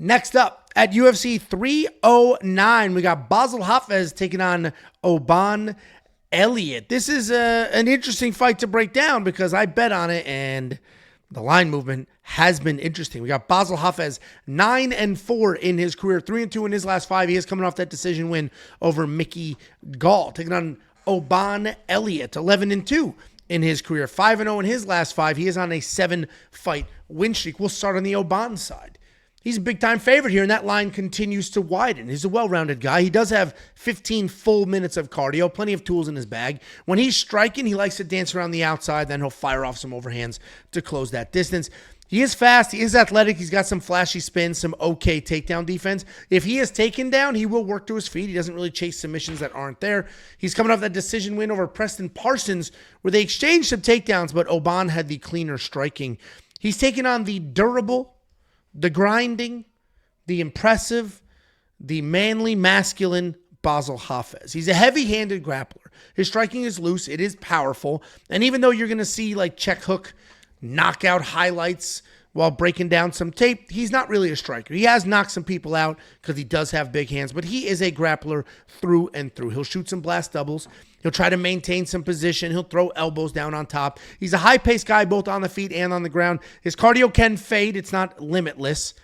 Next up, at UFC 309, we got Bassil Hafez taking on Oban Elliott. This is an interesting fight to break down because I bet on it, and the line movement has been interesting. We got Bassil Hafez 9-4 in his career, 3-2 in his last 5. He is coming off that decision win over Mickey Gall, taking on Oban Elliott, 11-2 in his career, 5-0 in his last 5. He is on a 7-fight win streak. We'll start on the Oban side. He's a big-time favorite here, and that line continues to widen. He's a well-rounded guy. He does have 15 full minutes of cardio, plenty of tools in his bag. When he's striking, he likes to dance around the outside, then he'll fire off some overhands to close that distance. He is fast. He is athletic. He's got some flashy spins, some okay takedown defense. If he is taken down, he will work to his feet. He doesn't really chase submissions that aren't there. He's coming off that decision win over Preston Parsons, where they exchanged some takedowns, but Oban had the cleaner striking. He's taken on the durable, the grinding, the impressive, the manly, masculine Bassil Hafez. He's a heavy-handed grappler. His striking is loose. It is powerful. And even though you're going to see like check hook, knockout highlights while breaking down some tape, he's not really a striker. He has knocked some people out because he does have big hands, but he is a grappler through and through. He'll shoot some blast doubles. He'll try to maintain some position. He'll throw elbows down on top. He's a high-paced guy both on the feet and on the ground. His cardio can fade. It's not limitless,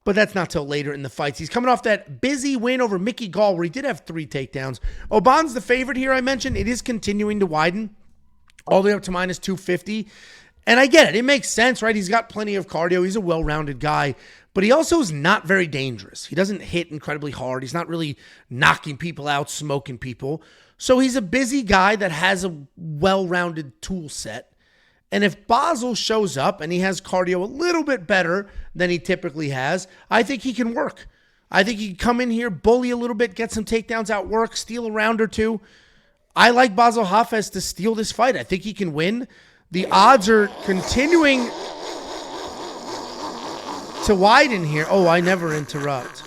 but that's not till later in the fights. He's coming off that busy win over Mickey Gall where he did have 3 takedowns. Oban's the favorite here I mentioned. It is continuing to widen all the way up to minus 250. And I get it. It makes sense, right? He's got plenty of cardio. He's a well-rounded guy. But he also is not very dangerous. He doesn't hit incredibly hard. He's not really knocking people out, smoking people. So he's a busy guy that has a well-rounded tool set. And if Basel shows up and he has cardio a little bit better than he typically has, I think he can work. I think he can come in here, bully a little bit, get some takedowns out, work, steal a round or two. I like Bassil Hafez to steal this fight. I think he can win. The odds are continuing to widen here. Oh, I never interrupt.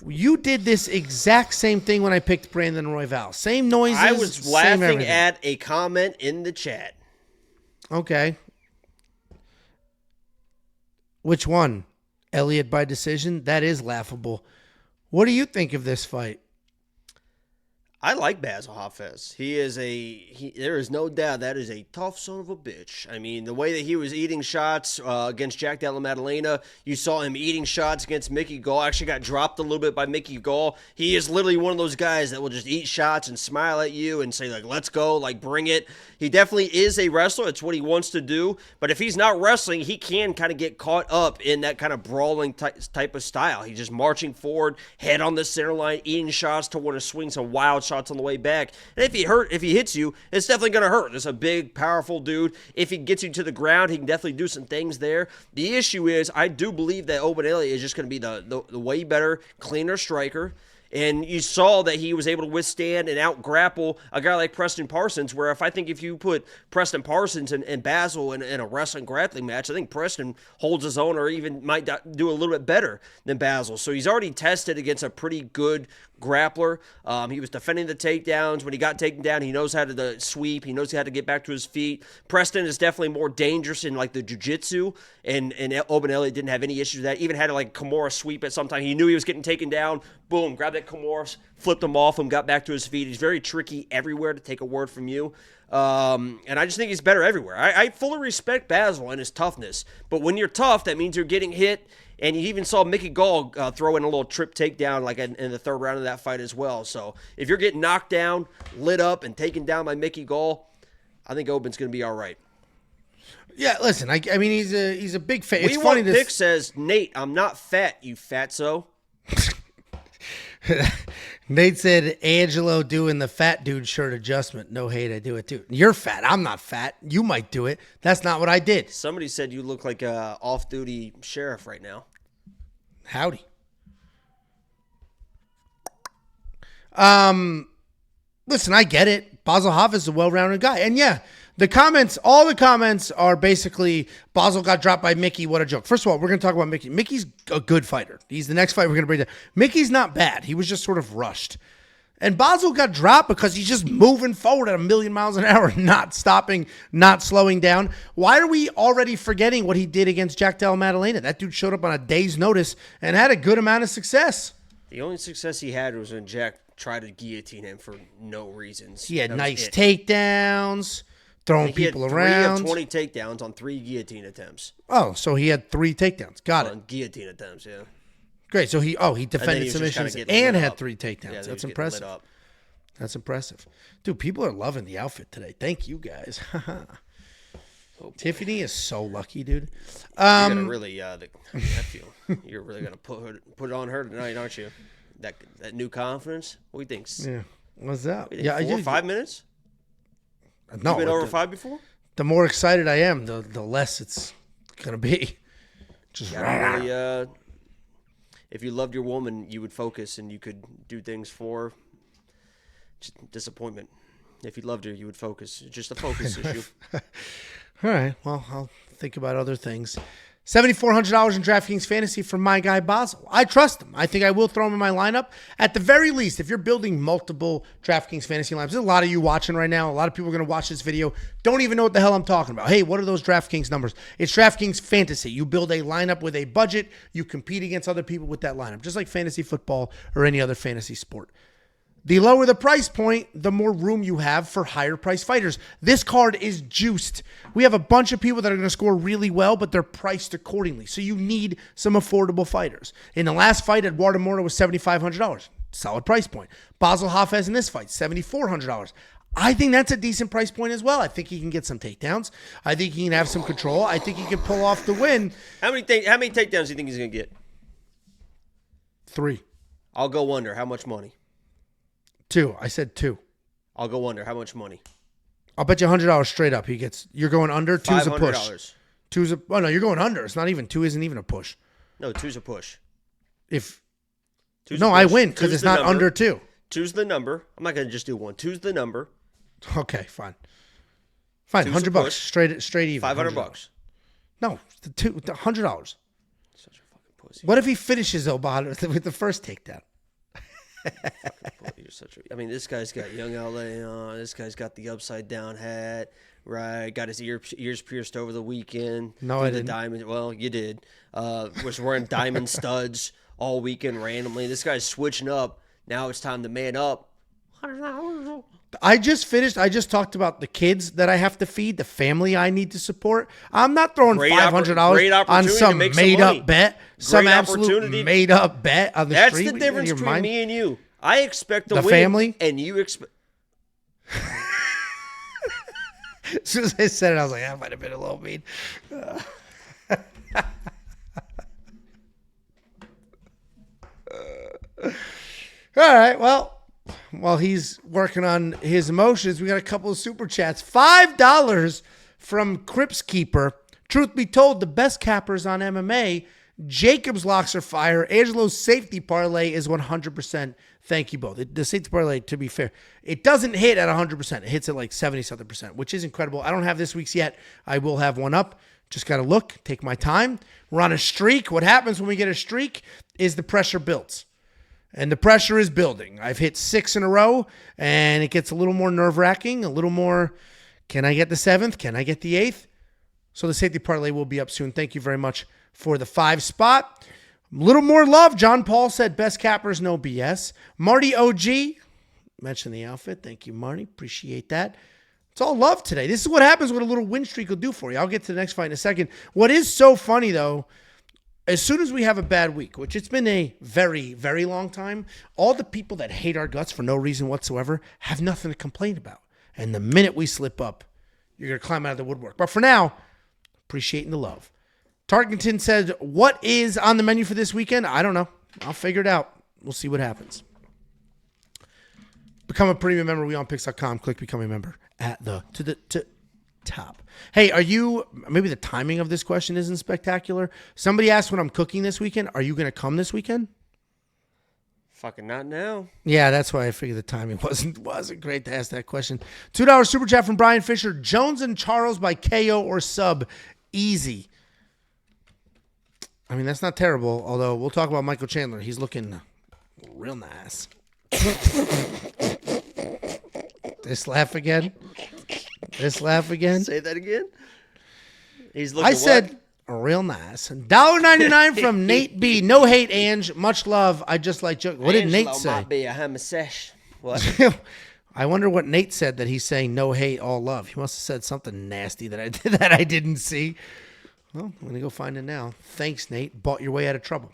You did this exact same thing when I picked Brandon Royval. Same noises. I was laughing at a comment in the chat. Okay. Which one? Elliott by decision? That is laughable. What do you think of this fight? I like Bassil Hafez. There is no doubt that is a tough son of a bitch. I mean, the way that he was eating shots against Jack Della Maddalena, you saw him eating shots against Mickey Gall. Actually got dropped a little bit by Mickey Gall. He is literally one of those guys that will just eat shots and smile at you and say, like, let's go, like, bring it. He definitely is a wrestler. It's what he wants to do. But if he's not wrestling, he can kind of get caught up in that kind of brawling type of style. He's just marching forward, head on the center line, eating shots to want to swing some wild shots on the way back. And if he hits you, it's definitely going to hurt. It's a big, powerful dude. If he gets you to the ground, he can definitely do some things there. The issue is, I do believe that Oban Elliott is just going to be the way better, cleaner striker. And you saw that he was able to withstand and out-grapple a guy like Preston Parsons, where if you put Preston Parsons and Basel in a wrestling grappling match, I think Preston holds his own or even might do a little bit better than Basel. So he's already tested against a pretty good grappler. He was defending the takedowns. When he got taken down, he knows how to sweep. He knows how to get back to his feet. Preston is definitely more dangerous in like the jiu-jitsu, and Oban Elliott didn't have any issues with that. Even had to like Kimura sweep at some time. He knew he was getting taken down. Boom, grabbed that Kimura, flipped him off him, got back to his feet. He's very tricky everywhere, to take a word from you. And I just think he's better everywhere. I fully respect Basel and his toughness, but when you're tough, that means you're getting hit. And you even saw Mickey Gall throw in a little trip takedown like in the third round of that fight as well. So if you're getting knocked down, lit up, and taken down by Mickey Gall, I think Oban's going to be all right. Yeah, listen, I mean, he's a big fan. It's funny. Pick says, Nate, I'm not fat, you fatso. Nate said, Angelo doing the fat dude shirt adjustment. No hate, I do it too. You're fat. I'm not fat. You might do it. That's not what I did. Somebody said you look like a off-duty sheriff right now. Howdy. Listen, I get it. Bassil Hafez is a well-rounded guy. And yeah, all the comments are basically, Basel got dropped by Mickey. What a joke. First of all, we're going to talk about Mickey. Mickey's a good fighter. He's the next fight we're going to bring down. Mickey's not bad. He was just sort of rushed. And Basel got dropped because he's just moving forward at a million miles an hour, not stopping, not slowing down. Why are we already forgetting what he did against Jack Della Maddalena? That dude showed up on a day's notice and had a good amount of success. The only success he had was when Jack tried to guillotine him for no reasons. He had nice takedowns, throwing people around. He had 20 takedowns on 3 guillotine attempts. Oh, so he had 3 takedowns. Got it. On guillotine attempts, yeah. Great. So he defended submissions and had 3 takedowns. Yeah, that's impressive. That's impressive. Dude, people are loving the outfit today. Thank you guys. Tiffany is so lucky, dude. You're gonna really I feel you're really gonna put it on her tonight, aren't you? That new confidence. What do you think? Yeah. What's that? Yeah, 4 or 5 minutes? No. You've been over 5 before? The more excited I am, the less it's gonna be. Just really, if you loved your woman, you would focus and you could do things for her. Just disappointment. If you loved her, you would focus. It's just a focus issue. All right. Well, I'll think about other things. $7,400 in DraftKings Fantasy from my guy Basel. I trust him. I think I will throw him in my lineup. At the very least, if you're building multiple DraftKings Fantasy lineups, there's a lot of you watching right now. A lot of people are going to watch this video. Don't even know what the hell I'm talking about. Hey, what are those DraftKings numbers? It's DraftKings Fantasy. You build a lineup with a budget. You compete against other people with that lineup, just like fantasy football or any other fantasy sport. The lower the price point, the more room you have for higher price fighters. This card is juiced. We have a bunch of people that are going to score really well, but they're priced accordingly. So you need some affordable fighters. In the last fight, Eduardo Morta was $7,500. Solid price point. Bassil Hafez in this fight, $7,400. I think that's a decent price point as well. I think he can get some takedowns. I think he can have some control. I think he can pull off the win. How many takedowns do you think he's going to get? 3. I'll go under. How much money? 2. I said 2. I'll go under. How much money? I'll bet you $100 straight up. You're going under. 2's a push. $500. Oh no, you're going under. It's not even 2. Isn't even a push. No, 2's a push. I win because it's not under 2. 2's the number. I'm not going to just do 1. 2's the number. Okay, fine. $100 straight even. $500. No, $100. Such a fucking pussy. What if he finishes Oban with the first takedown? This guy's got young LA on. This guy's got the upside down hat. Right, got his ears pierced over the weekend. No, I didn't. Diamond. Well, you did. Was wearing diamond studs all weekend randomly. This guy's switching up. Now it's time to man up. I just talked about the kids that I have to feed, the family I need to support. I'm not throwing $500 on some made-up bet, some absolute made-up bet on the street. That's the difference between me and you. I expect to win, family, and you expect. As soon as I said it, I was like, that might have been a little mean. All right, well. While he's working on his emotions, we got a couple of super chats. $5 from Crips Keeper. Truth be told, the best cappers on MMA. Jacob's locks are fire. Angelo's safety parlay is 100%. Thank you both. The safety parlay, to be fair, it doesn't hit at 100%. It hits at like 70-something%, which is incredible. I don't have this week's yet. I will have one up. Just got to look, take my time. We're on a streak. What happens when we get a streak is the pressure builds. And the pressure is building. I've hit 6 in a row, and it gets a little more nerve-wracking, a little more, can I get the 7th? Can I get the 8th? So the safety parlay will be up soon. Thank you very much for the 5 spot. A little more love. John Paul said, best cappers, no BS. Marty OG, mentioned the outfit. Thank you, Marty. Appreciate that. It's all love today. This is what happens what a little win streak will do for you. I'll get to the next fight in a second. What is so funny, though, as soon as we have a bad week, which it's been a very, very long time, all the people that hate our guts for no reason whatsoever have nothing to complain about. And the minute we slip up, you're going to climb out of the woodwork. But for now, appreciating the love. Tarkenton said, what is on the menu for this weekend? I don't know. I'll figure it out. We'll see what happens. Become a premium member. WeOnPicks.com. Click Become a Member at the top. Hey, are you, maybe the timing of this question isn't spectacular. Somebody asked when I'm cooking this weekend. Are you going to come this weekend? Fucking not now. Yeah, that's why I figured the timing wasn't great to ask that question. $2 super chat from Brian Fisher. Jones and Charles by KO or sub. Easy. I mean, that's not terrible, although we'll talk about Michael Chandler. He's looking real nice. This laugh again. This laugh again. Say that again. He's looking. I said real nice. $1.99 from Nate B. No hate, Ange. Much love. I just like joking. What did Nate say? Might be a homosexual. What? I wonder what Nate said that he's saying no hate, all love. He must have said something nasty that I didn't see. Well, I'm gonna go find it now. Thanks, Nate. Bought your way out of trouble.